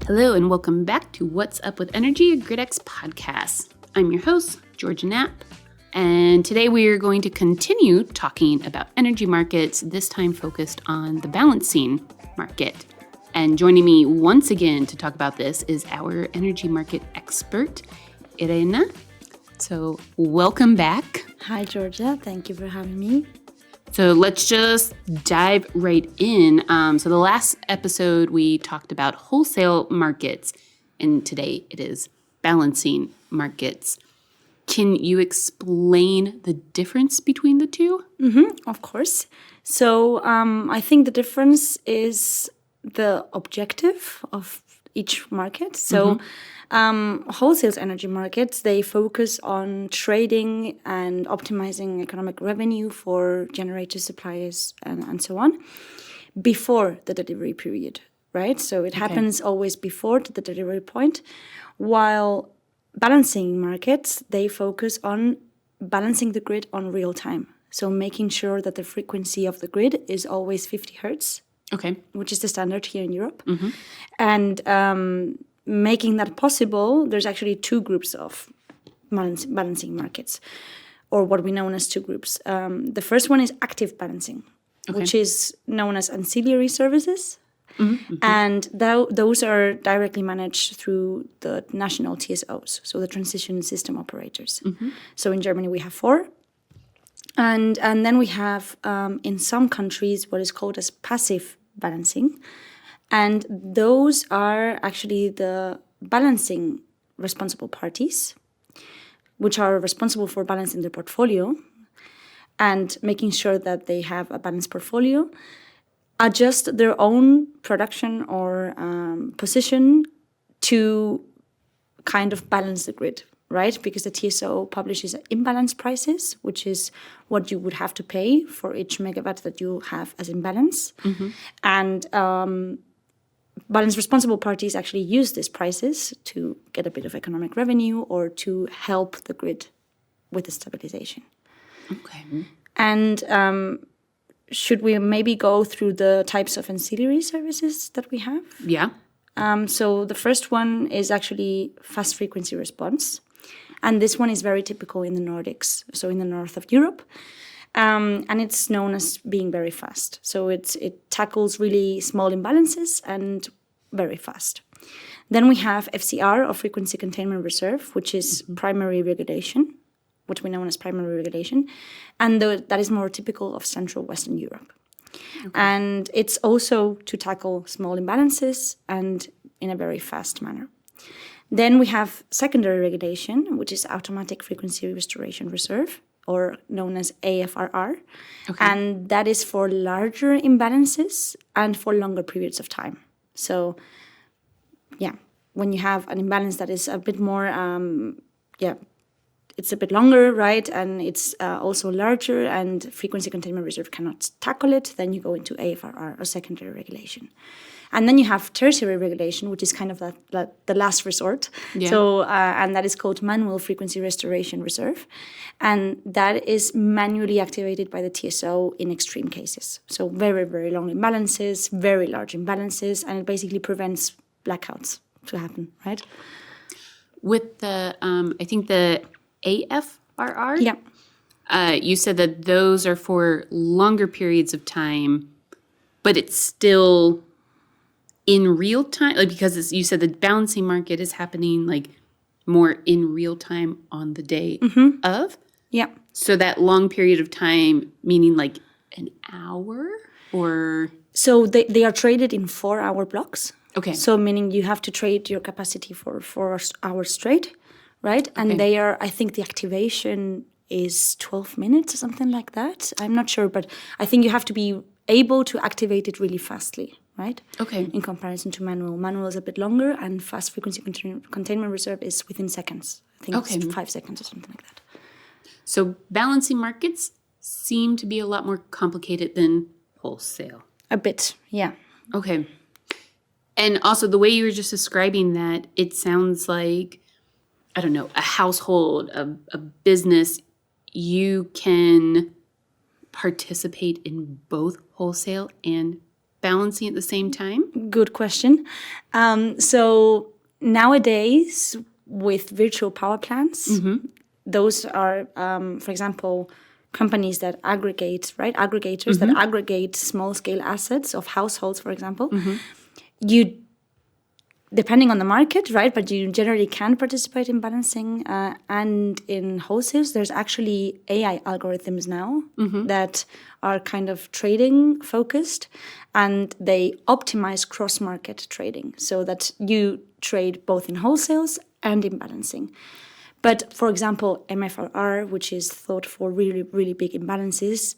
Hello and welcome back to What's Up with Energy, a GridX podcast. I'm your host, Georgia Knapp, and today we are going to continue talking about energy markets, this time focused on the balancing market. And joining me once again to talk about this is our energy market expert, Irene. So welcome back. Hi, Georgia. Thank you for having me. So let's just dive right in. So the last episode, we talked about wholesale markets, and today it is balancing markets. Can you explain the difference between the two? Of course. So I think the difference is the objective of each market. So wholesale energy markets, they focus on trading and optimizing economic revenue for generators, suppliers, and so on before the delivery period, right? So it happens always before the delivery point, while balancing markets, they focus on balancing the grid on real time. So making sure that the frequency of the grid is always 50 hertz, which is the standard here in Europe. And making that possible, there's actually two groups of balancing markets, or what we know as two groups. The first one is active balancing, which is known as ancillary services. And those are directly managed through the national TSOs, so the transition system operators. So in Germany we have 4. And then we have, in some countries, what is called as passive balancing. And those are actually the balancing responsible parties, which are responsible for balancing their portfolio and making sure that they have a balanced portfolio, adjust their own production or position to kind of balance the grid, right? Because the TSO publishes imbalance prices, which is what you would have to pay for each megawatt that you have as imbalance. And balance responsible parties actually use these prices to get a bit of economic revenue or to help the grid with the stabilization. And should we maybe go through the types of ancillary services that we have? Yeah. So the first one is actually fast frequency response. And this one is very typical in the Nordics, so in the north of Europe. And it's known as being very fast. So it tackles really small imbalances and very fast. Then we have FCR, or frequency containment reserve, which is primary regulation, what we know as primary regulation. And that is more typical of Central Western Europe. And it's also to tackle small imbalances and in a very fast manner. Then we have secondary regulation, which is automatic frequency restoration reserve, or known as aFRR. And that is for larger imbalances and for longer periods of time. So, when you have an imbalance that is a bit more, it's a bit longer, right? And it's also larger, and frequency containment reserve cannot tackle it, then you go into aFRR, or secondary regulation. And then you have tertiary regulation, which is kind of the last resort. So, and that is called manual frequency restoration reserve. And that is manually activated by the TSO in extreme cases. So very, very long imbalances, very large imbalances, and it basically prevents blackouts to happen, right? With the, I think the aFRR? Yeah. You said that those are for longer periods of time, but it's still in real time, like, because you said the balancing market is happening like more in real time on the day of. Yeah. So that long period of time, meaning like an hour, or? So they are traded in 4-hour blocks. So meaning you have to trade your capacity for 4 hours straight, right? And they are, I think the activation is 12 minutes or something like that. I'm not sure, but I think you have to be able to activate it really fastly, right? In comparison to manual. Manual is a bit longer, and fast frequency containment reserve is within seconds. I think it's 5 seconds or something like that. So balancing markets seem to be a lot more complicated than wholesale. A bit, yeah. And also the way you were just describing that, it sounds like, I don't know, a household, a business, you can participate in both wholesale and balancing at the same time? Good question. So nowadays, with virtual power plants, those are, for example, companies that aggregate, right? Aggregators that aggregate small-scale assets of households, for example. You, depending on the market, right? But you generally can participate in balancing and in wholesales. There's actually AI algorithms now that are kind of trading focused, and they optimize cross-market trading so that you trade both in wholesales and in balancing. But for example, MFRR, which is thought for really, really big imbalances,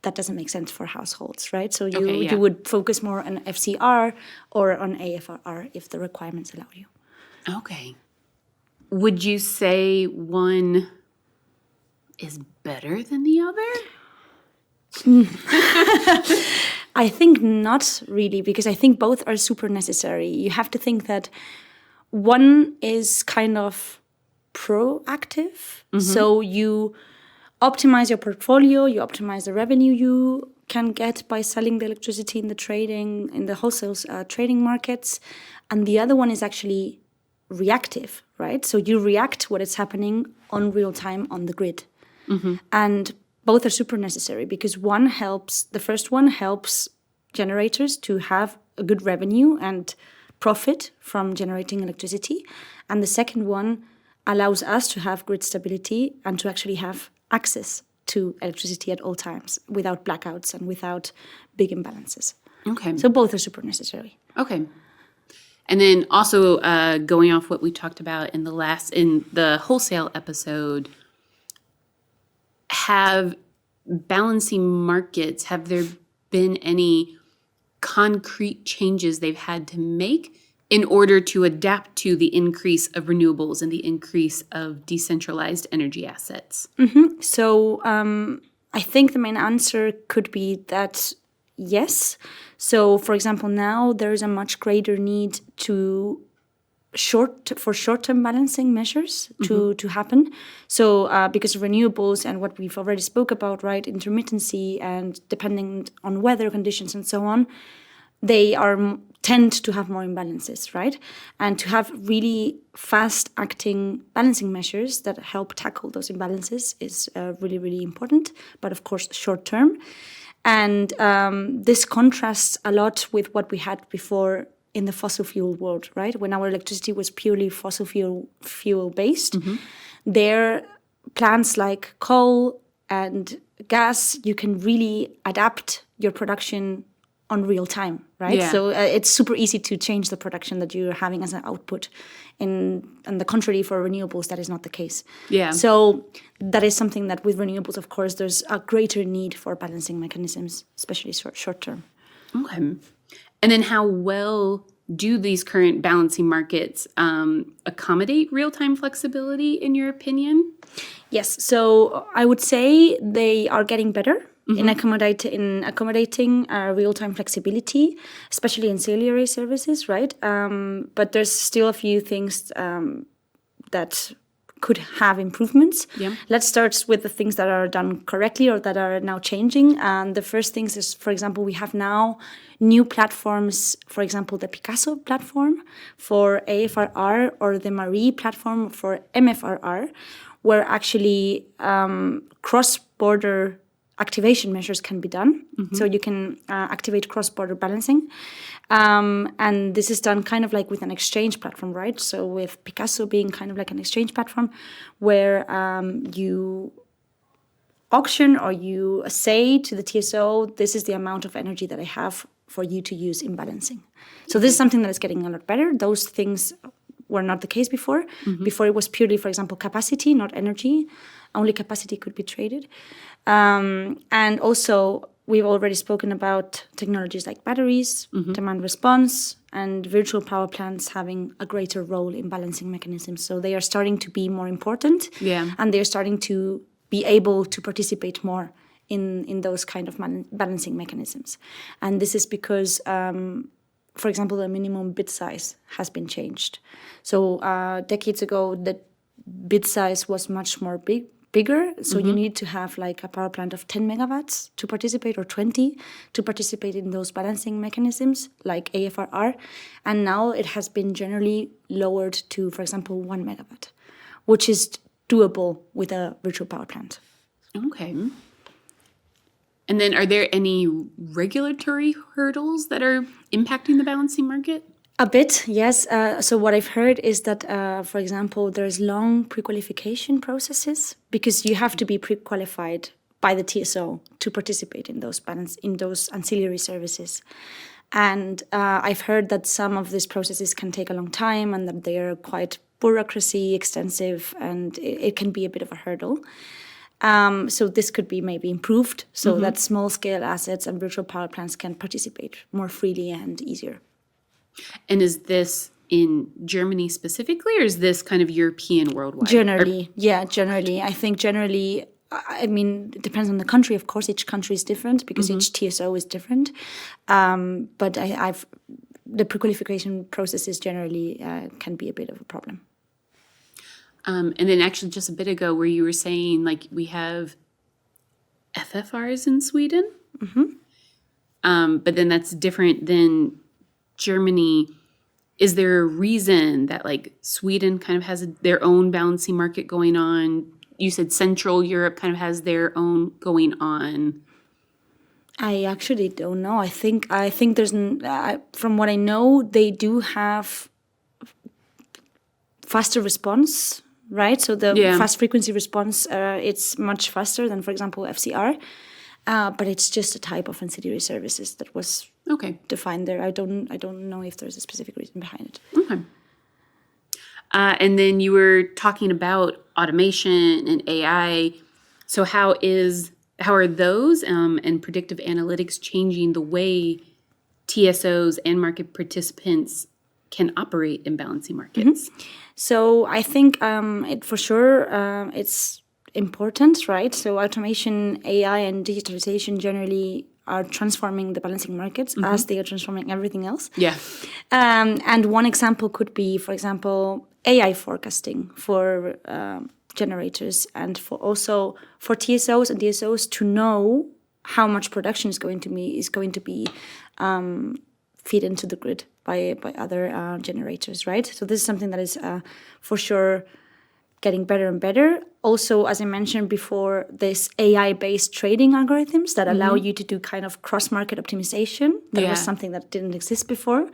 that doesn't make sense for households, right? So you would focus more on FCR or on aFRR if the requirements allow you. Okay. Would you say one is better than the other? I think not really, because I think both are super necessary. You have to think that one is kind of proactive. So you optimize your portfolio, you optimize the revenue you can get by selling the electricity in the wholesale trading markets. And the other one is actually reactive, right? So you react what is happening on real time on the grid. And both are super necessary because the first one helps generators to have a good revenue and profit from generating electricity. And the second one allows us to have grid stability and to actually have access to electricity at all times without blackouts and without big imbalances. Okay. So both are super necessary. Okay. And then also going off what we talked about in the wholesale episode, have balancing markets, have there been any concrete changes they've had to make in order to adapt to the increase of renewables and the increase of decentralized energy assets? So I think the main answer could be that yes. So, for example, now there is a much greater need for short-term balancing measures to happen. So because of renewables and what we've already spoke about, right, intermittency and depending on weather conditions and so on, they tend to have more imbalances, right? And to have really fast-acting balancing measures that help tackle those imbalances is really, really important, but of course short-term. And this contrasts a lot with what we had before in the fossil fuel world, right? When our electricity was purely fossil fuel based, there plants like coal and gas, you can really adapt your production on real time, right? Yeah. So it's super easy to change the production that you're having as an output. And the contrary for renewables, that is not the case. Yeah. So that is something that with renewables, of course, there's a greater need for balancing mechanisms, especially short term. Okay. And then how well do these current balancing markets accommodate real-time flexibility, in your opinion? Yes. So I would say they are getting better in accommodating real-time flexibility, especially in ancillary services, right? But there's still a few things that could have improvements. Yeah. Let's start with the things that are done correctly or that are now changing. And the first things is, for example, we have now new platforms, for example, the Picasso platform for aFRR or the Marie platform for MFRR, where actually cross-border activation measures can be done. So you can activate cross-border balancing. And this is done kind of like with an exchange platform, right? So with Picasso being kind of like an exchange platform where you auction or you say to the TSO, this is the amount of energy that I have for you to use in balancing. So this is something that is getting a lot better. Those things were not the case before. Before it was purely, for example, capacity, not energy. Only capacity could be traded. And also, we've already spoken about technologies like batteries, demand response, and virtual power plants having a greater role in balancing mechanisms. So they are starting to be more important, and they're starting to be able to participate more in those kind of balancing mechanisms. And this is because, for example, the minimum bid size has been changed. So decades ago, the bid size was much more bigger. So you need to have like a power plant of 10 megawatts to participate, or 20 to participate in those balancing mechanisms like aFRR. And now it has been generally lowered to, for example, 1 megawatt, which is doable with a virtual power plant. Okay. And then are there any regulatory hurdles that are impacting the balancing market? A bit, yes. So what I've heard is that, for example, there's long pre-qualification processes because you have to be pre-qualified by the TSO to participate in those ancillary services. And I've heard that some of these processes can take a long time and that they are quite bureaucracy extensive, and it can be a bit of a hurdle. So this could be maybe improved so that small-scale assets and virtual power plants can participate more freely and easier. And is this in Germany specifically, or is this kind of European worldwide? Generally. I think generally, I mean, it depends on the country. Of course, each country is different because each TSO is different. But the pre-qualification processes generally can be a bit of a problem. And then actually just a bit ago where you were saying, like, we have FFRs in Sweden, but then that's different than Germany. Is there a reason that like Sweden kind of has their own balancing market going on? You said Central Europe kind of has their own going on. I actually don't know. I think there's from what I know, they do have faster response, right? So the fast frequency response, it's much faster than, for example, FCR. But it's just a type of ancillary services that was defined there. I don't know if there's a specific reason behind it. Okay. And then you were talking about automation and AI. So how are those and predictive analytics changing the way TSOs and market participants can operate in balancing markets? So I think for sure it's important, right? So automation, AI, and digitalization generally are transforming the balancing markets as they are transforming everything else. Yeah. And one example could be, for example, AI forecasting for generators, and for TSOs and DSOs to know how much production is going to be feed into the grid by other generators, right? So this is something that is for sure getting better and better. Also, as I mentioned before, this AI-based trading algorithms that allow you to do kind of cross-market optimization. That was something that didn't exist before.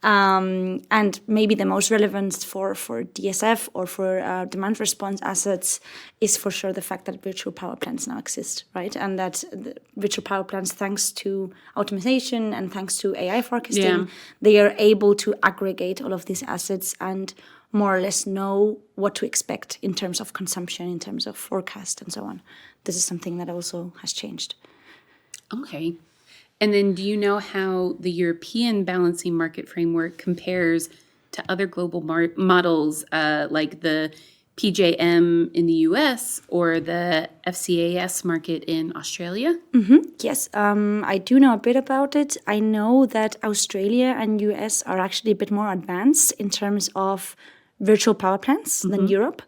And maybe the most relevant for DSF or for demand response assets is for sure the fact that virtual power plants now exist, right? And that the virtual power plants, thanks to automation and thanks to AI forecasting, they are able to aggregate all of these assets and more or less know what to expect in terms of consumption, in terms of forecast, and so on. This is something that also has changed. Okay. And then do you know how the European balancing market framework compares to other global models like the PJM in the US or the FCAS market in Australia? Yes, I do know a bit about it. I know that Australia and US are actually a bit more advanced in terms of virtual power plants than Europe.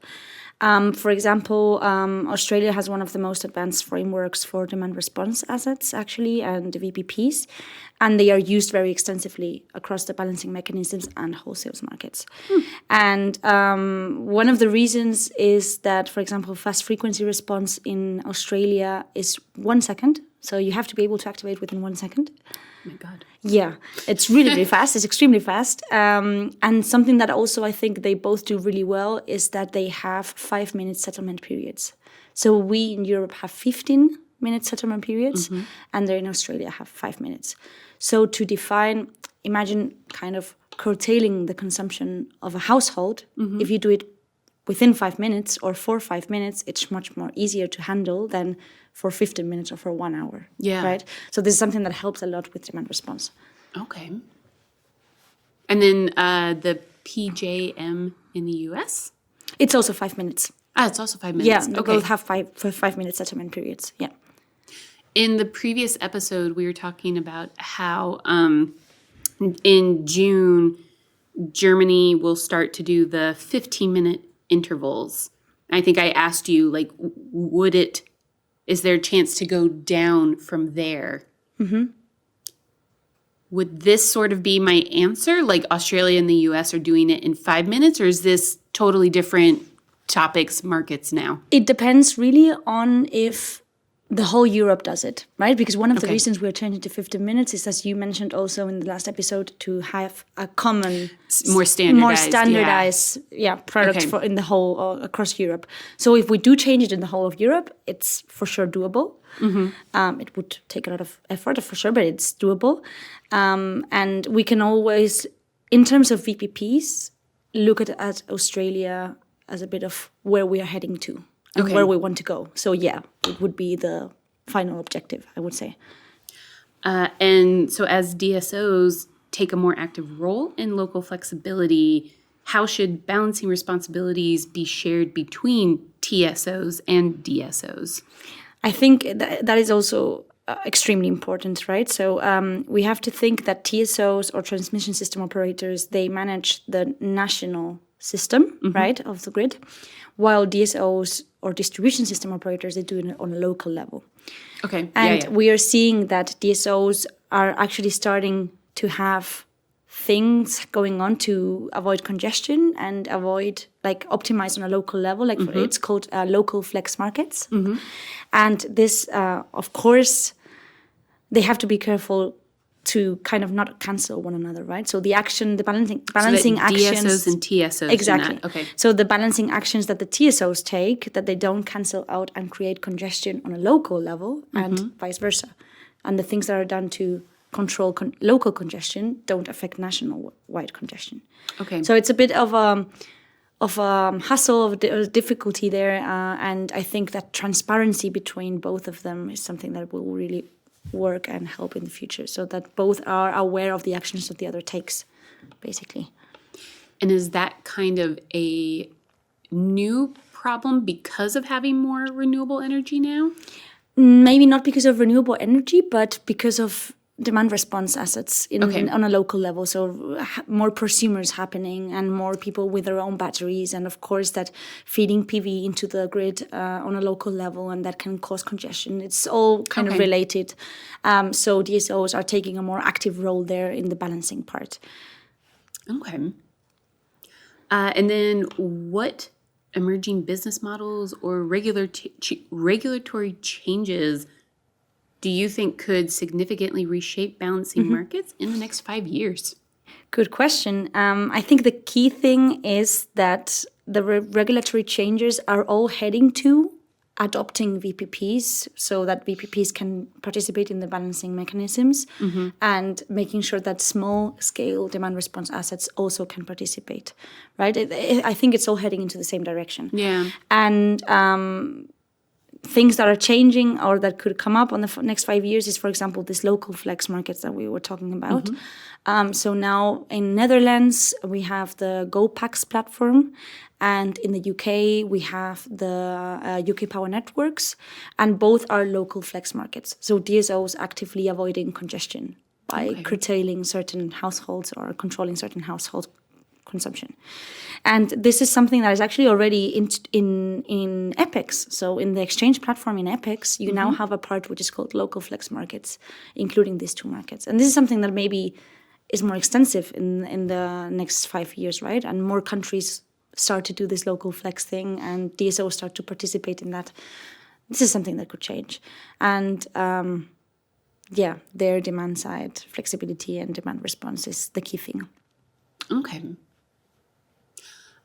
For example, Australia has one of the most advanced frameworks for demand response assets, actually, and the VPPs, and they are used very extensively across the balancing mechanisms and wholesale markets. And one of the reasons is that, for example, fast frequency response in Australia is 1 second. So you have to be able to activate within 1 second. Oh my God. Yeah, it's really, really fast. It's extremely fast. And something that also I think they both do really well is that they have 5-minute settlement periods. So we in Europe have 15-minute settlement periods, and they in Australia have 5 minutes. So to define, imagine kind of curtailing the consumption of a household. If you do it within 5 minutes or for 5 minutes, it's much more easier to handle than for 15 minutes or for 1 hour. Yeah. Right? So this is something that helps a lot with demand response. Okay. And then the PJM in the US? It's also 5 minutes. It's also 5 minutes. Yeah, they both have 5-minute settlement periods. Yeah. In the previous episode, we were talking about how in June, Germany will start to do the 15-minute intervals I think I asked you, like, is there a chance to go down from there? Mm-hmm. Would this sort of be my answer? Like Australia and the US are doing it in 5 minutes, or is this totally different topics, markets now? It depends really on if the whole Europe does it, right? Because one of the reasons we're changing to 15 minutes is, as you mentioned also in the last episode, to have a common, more standardized products for in the whole across Europe. So if we do change it in the whole of Europe, it's for sure doable. Mm-hmm. It would take a lot of effort for sure, but it's doable. And we can always, in terms of VPPs, look at Australia as a bit of where we are heading to. And where we want to go. So yeah, it would be the final objective, I would say. And so as DSOs take a more active role in local flexibility, how should balancing responsibilities be shared between TSOs and DSOs? I think that is also extremely important, right? So we have to think that TSOs or transmission system operators, they manage the national system, right, of the grid, while DSOs or distribution system operators, they do it on a local level. Okay. And we are seeing that DSOs are actually starting to have things going on to avoid congestion and avoid, like, optimize on a local level. Like it's called local flex markets. And this, of course, they have to be careful to kind of not cancel one another, right? So the balancing so actions. DSOs and TSOs. Exactly. Okay. So the balancing actions that the TSOs take, that they don't cancel out and create congestion on a local level, and vice versa. And the things that are done to control local congestion don't affect national-wide congestion. Okay. So it's a bit of a hustle, of difficulty there, and I think that transparency between both of them is something that will really work and help in the future, so that both are aware of the actions that the other takes, basically. And is that kind of a new problem because of having more renewable energy now? Maybe not because of renewable energy, but because of demand response assets on a local level. So more prosumers happening and more people with their own batteries. And of course that feeding PV into the grid on a local level, and that can cause congestion. It's all kind of related. So DSOs are taking a more active role there in the balancing part. Okay. And then what emerging business models or regulatory changes do you think could significantly reshape balancing markets in the next 5 years? Good question. I think the key thing is that the regulatory changes are all heading to adopting VPPs, so that VPPs can participate in the balancing mechanisms, and making sure that small-scale demand response assets also can participate, right? I think it's all heading into the same direction. Yeah. And things that are changing or that could come up on the next 5 years is, for example, these local flex markets that we were talking about. So now in Netherlands, we have the unpacks platform. And in the UK, we have the UK Power Networks. And both are local flex markets. So DSOs actively avoiding congestion by curtailing certain households or controlling certain household consumption. And this is something that is actually already in Apex. So in the exchange platform in Apex, you now have a part which is called local flex markets, including these two markets. And this is something that maybe is more extensive in the next 5 years, right? And more countries start to do this local flex thing, and DSOs start to participate in that. This is something that could change. And their demand side flexibility and demand response is the key thing. Okay.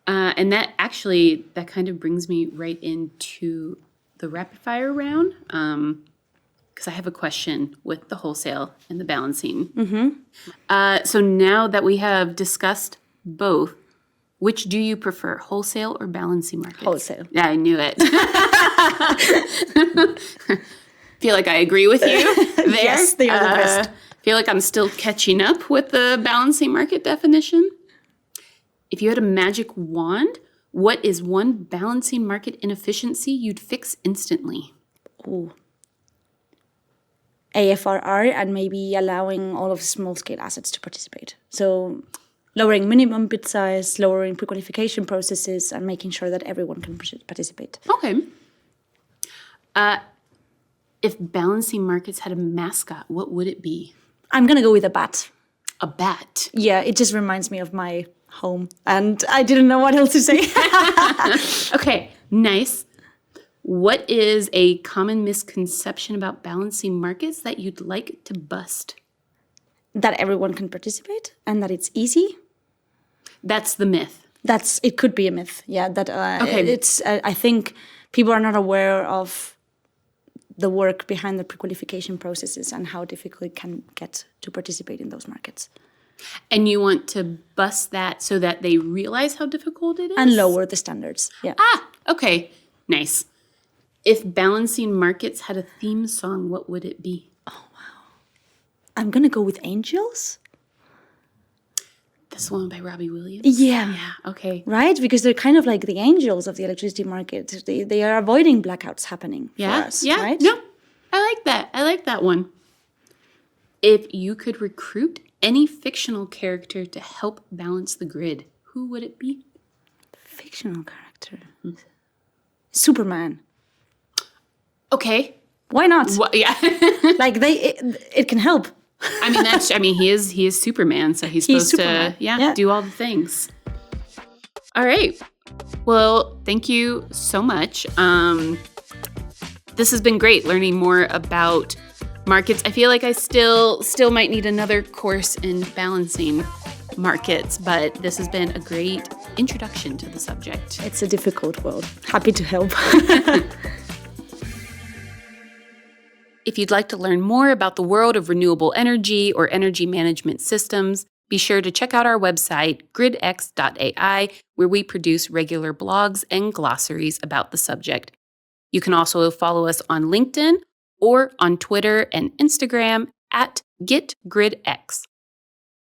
And that kind of brings me right into the rapid fire round, because I have a question with the wholesale and the balancing. So now that we have discussed both, which do you prefer, wholesale or balancing markets? Wholesale. Yeah, I knew it. Feel like I agree with you there. Yes, they are the best. Feel like I'm still catching up with the balancing market definition. If you had a magic wand, what is one balancing market inefficiency you'd fix instantly? Ooh. aFRR, and maybe allowing all of small-scale assets to participate. So lowering minimum bid size, lowering pre-qualification processes, and making sure that everyone can participate. Okay. If balancing markets had a mascot, what would it be? I'm going to go with a bat. A bat. Yeah, it just reminds me of my home, and I didn't know what else to say. Okay, nice. What is a common misconception about balancing markets that you'd like to bust? That everyone can participate and that it's easy. That's the myth. It could be a myth. Yeah, that it's. I think people are not aware of the work behind the pre-qualification processes and how difficult it can get to participate in those markets. And you want to bust that so that they realize how difficult it is? And lower the standards. Yeah. Okay. Nice. If balancing markets had a theme song, what would it be? I'm going to go with Angels. This one by Robbie Williams? Yeah. Yeah, okay. Right? Because they're kind of like the angels of the electricity market. They are avoiding blackouts happening for us, yeah. right? No, I like that. I like that one. If you could recruit any fictional character to help balance the grid, who would it be? Fictional character. Superman. Okay. Why not? Yeah. Like it can help. He is Superman, so he's supposed to do all the things. All right. Well, thank you so much. This has been great learning more about markets. I feel like I still might need another course in balancing markets, but this has been a great introduction to the subject. It's a difficult world. Happy to help. If you'd like to learn more about the world of renewable energy or energy management systems, be sure to check out our website, gridx.ai, where we produce regular blogs and glossaries about the subject. You can also follow us on LinkedIn or on Twitter and Instagram at GetGridX.